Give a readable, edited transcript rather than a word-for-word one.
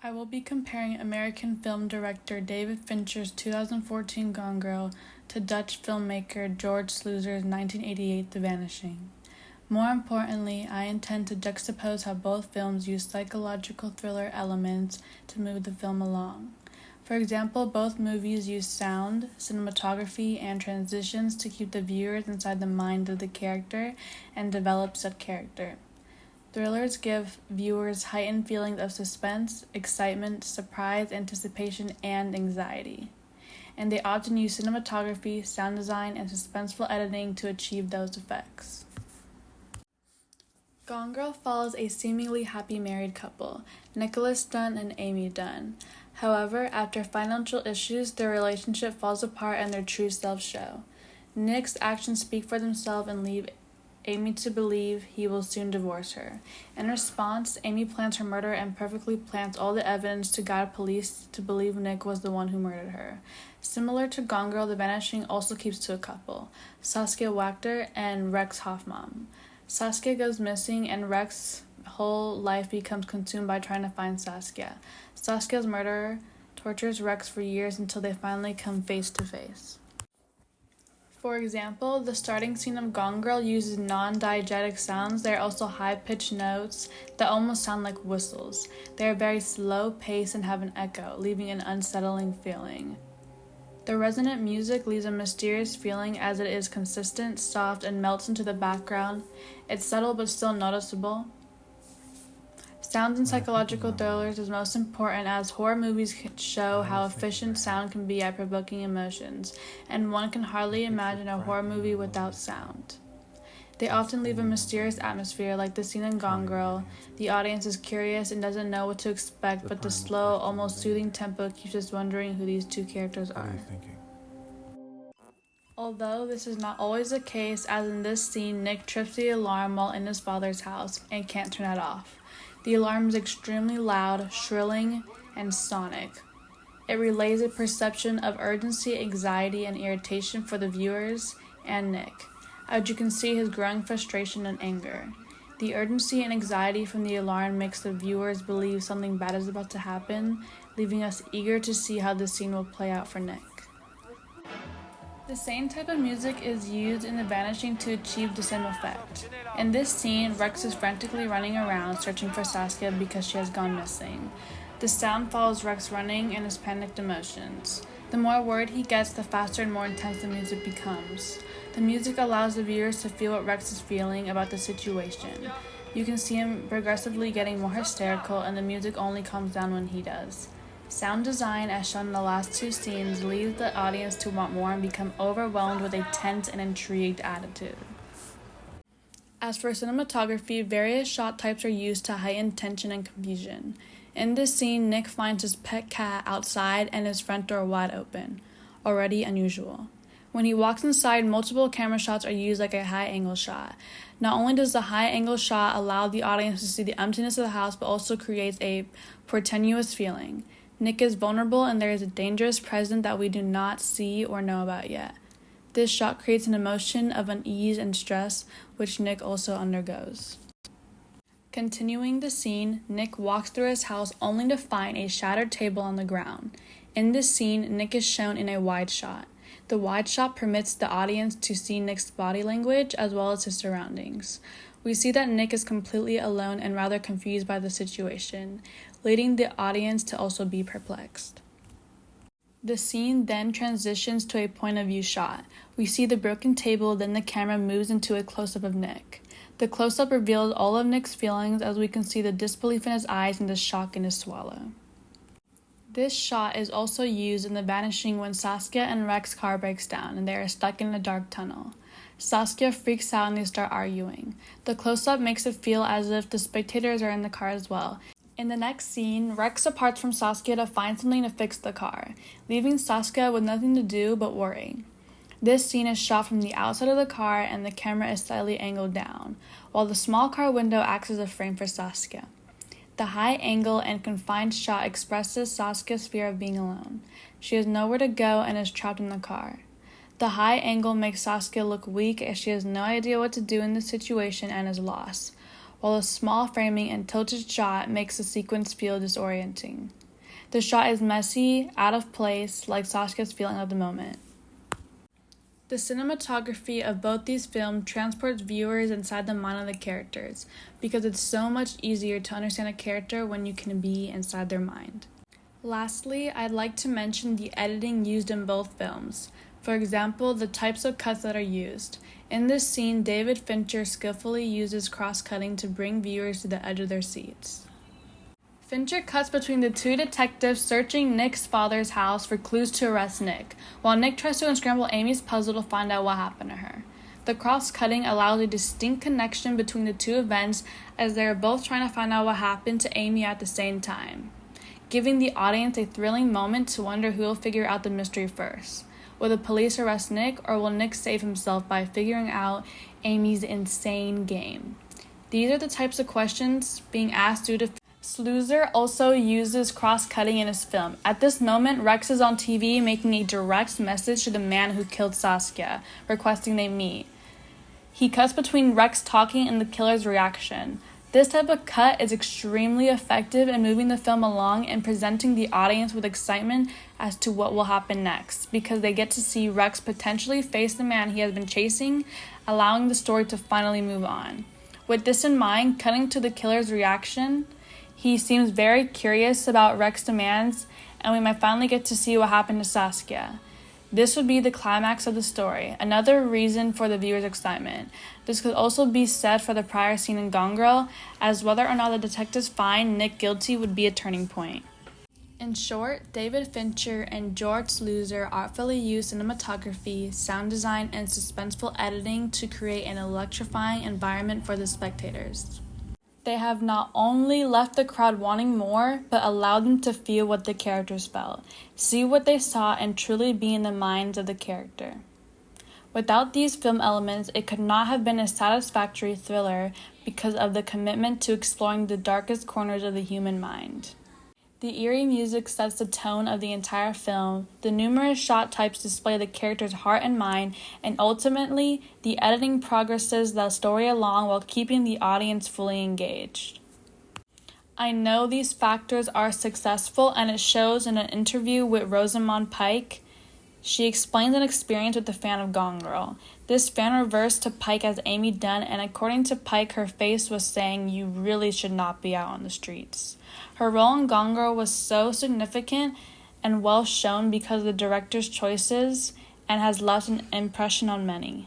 I will be comparing American film director David Fincher's 2014 Gone Girl to Dutch filmmaker George Sluizer's 1988 The Vanishing. More importantly, I intend to juxtapose how both films use psychological thriller elements to move the film along. For example, both movies use sound, cinematography, and transitions to keep the viewers inside the mind of the character and develop said character. Thrillers give viewers heightened feelings of suspense, excitement, surprise, anticipation, and anxiety. And they often use cinematography, sound design, and suspenseful editing to achieve those effects. Gone Girl follows a seemingly happy married couple, Nicholas Dunn and Amy Dunn. However, after financial issues, their relationship falls apart and their true selves show. Nick's actions speak for themselves and leave Amy to believe he will soon divorce her. In response, Amy plans her murder and perfectly plants all the evidence to guide police to believe Nick was the one who murdered her. Similar to Gone Girl, The Vanishing also keeps to a couple, Saskia Wachter and Rex Hoffman. Saskia goes missing and Rex's whole life becomes consumed by trying to find Saskia. Saskia's murderer tortures Rex for years until they finally come face to face. For example, the starting scene of Gone Girl uses non-diegetic sounds. They are also high-pitched notes that almost sound like whistles. They are very slow-paced and have an echo, leaving an unsettling feeling. The resonant music leaves a mysterious feeling as it is consistent, soft, and melts into the background. It's subtle but still noticeable. Sounds in psychological thrillers is most important as horror movies show how efficient sound can be at provoking emotions, and one can hardly imagine a horror movie without sound. They often leave a mysterious atmosphere, like the scene in Gone Girl. The audience is curious and doesn't know what to expect, but the slow, almost soothing tempo keeps us wondering who these two characters are. Although this is not always the case, as in this scene, Nick trips the alarm while in his father's house and can't turn it off. The alarm is extremely loud, shrilling, and sonic. It relays a perception of urgency, anxiety, and irritation for the viewers and Nick, as you can see his growing frustration and anger. The urgency and anxiety from the alarm makes the viewers believe something bad is about to happen, leaving us eager to see how the scene will play out for Nick. The same type of music is used in The Vanishing to achieve the same effect. In this scene, Rex is frantically running around searching for Saskia because she has gone missing. The sound follows Rex running and his panicked emotions. The more worried he gets, the faster and more intense the music becomes. The music allows the viewers to feel what Rex is feeling about the situation. You can see him progressively getting more hysterical, and the music only calms down when he does. Sound design, as shown in the last two scenes, leads the audience to want more and become overwhelmed with a tense and intrigued attitude. As for cinematography, various shot types are used to heighten tension and confusion. In this scene, Nick finds his pet cat outside and his front door wide open, already unusual. When he walks inside, multiple camera shots are used like a high-angle shot. Not only does the high-angle shot allow the audience to see the emptiness of the house, but also creates a portentous feeling. Nick is vulnerable and there is a dangerous presence that we do not see or know about yet. This shot creates an emotion of unease and stress, which Nick also undergoes. Continuing the scene, Nick walks through his house only to find a shattered table on the ground. In this scene, Nick is shown in a wide shot. The wide shot permits the audience to see Nick's body language as well as his surroundings. We see that Nick is completely alone and rather confused by the situation, leading the audience to also be perplexed. The scene then transitions to a point-of-view shot. We see the broken table, then the camera moves into a close-up of Nick. The close-up reveals all of Nick's feelings as we can see the disbelief in his eyes and the shock in his swallow. This shot is also used in The Vanishing when Saskia and Rex's car breaks down and they are stuck in a dark tunnel. Saskia freaks out and they start arguing. The close-up makes it feel as if the spectators are in the car as well. In the next scene, Rex departs from Saskia to find something to fix the car, leaving Saskia with nothing to do but worry. This scene is shot from the outside of the car and the camera is slightly angled down, while the small car window acts as a frame for Saskia. The high angle and confined shot expresses Saskia's fear of being alone. She has nowhere to go and is trapped in the car. The high angle makes Saskia look weak as she has no idea what to do in this situation and is lost, while a small framing and tilted shot makes the sequence feel disorienting. The shot is messy, out of place, like Saskia's feeling of the moment. The cinematography of both these films transports viewers inside the mind of the characters, because it's so much easier to understand a character when you can be inside their mind. Lastly, I'd like to mention the editing used in both films. For example, the types of cuts that are used. In this scene, David Fincher skillfully uses cross-cutting to bring viewers to the edge of their seats. Fincher cuts between the two detectives searching Nick's father's house for clues to arrest Nick, while Nick tries to unscramble Amy's puzzle to find out what happened to her. The cross-cutting allows a distinct connection between the two events, as they are both trying to find out what happened to Amy at the same time, giving the audience a thrilling moment to wonder who will figure out the mystery first. Will the police arrest Nick, or will Nick save himself by figuring out Amy's insane game? These are the types of questions being asked due to Sluicer also uses cross-cutting in his film. At this moment, Rex is on TV making a direct message to the man who killed Saskia, requesting they meet. He cuts between Rex talking and the killer's reaction. This type of cut is extremely effective in moving the film along and presenting the audience with excitement as to what will happen next, because they get to see Rex potentially face the man he has been chasing, allowing the story to finally move on. With this in mind, cutting to the killer's reaction, he seems very curious about Rex's demands, and we might finally get to see what happened to Saskia. This would be the climax of the story, another reason for the viewer's excitement. This could also be said for the prior scene in Gone Girl, as whether or not the detectives find Nick guilty would be a turning point. In short, David Fincher and George Sluicer artfully used cinematography, sound design, and suspenseful editing to create an electrifying environment for the spectators. They have not only left the crowd wanting more, but allowed them to feel what the characters felt, see what they saw, and truly be in the minds of the character. Without these film elements, it could not have been a satisfactory thriller because of the commitment to exploring the darkest corners of the human mind. The eerie music sets the tone of the entire film, the numerous shot types display the character's heart and mind, and ultimately, the editing progresses the story along while keeping the audience fully engaged. I know these factors are successful, and it shows in an interview with Rosamund Pike. She explains an experience with a fan of Gone Girl. This fan reversed to Pike as Amy Dunn, and according to Pike, her face was saying, "You really should not be out on the streets." Her role in Gone Girl was so significant and well shown because of the director's choices, and has left an impression on many.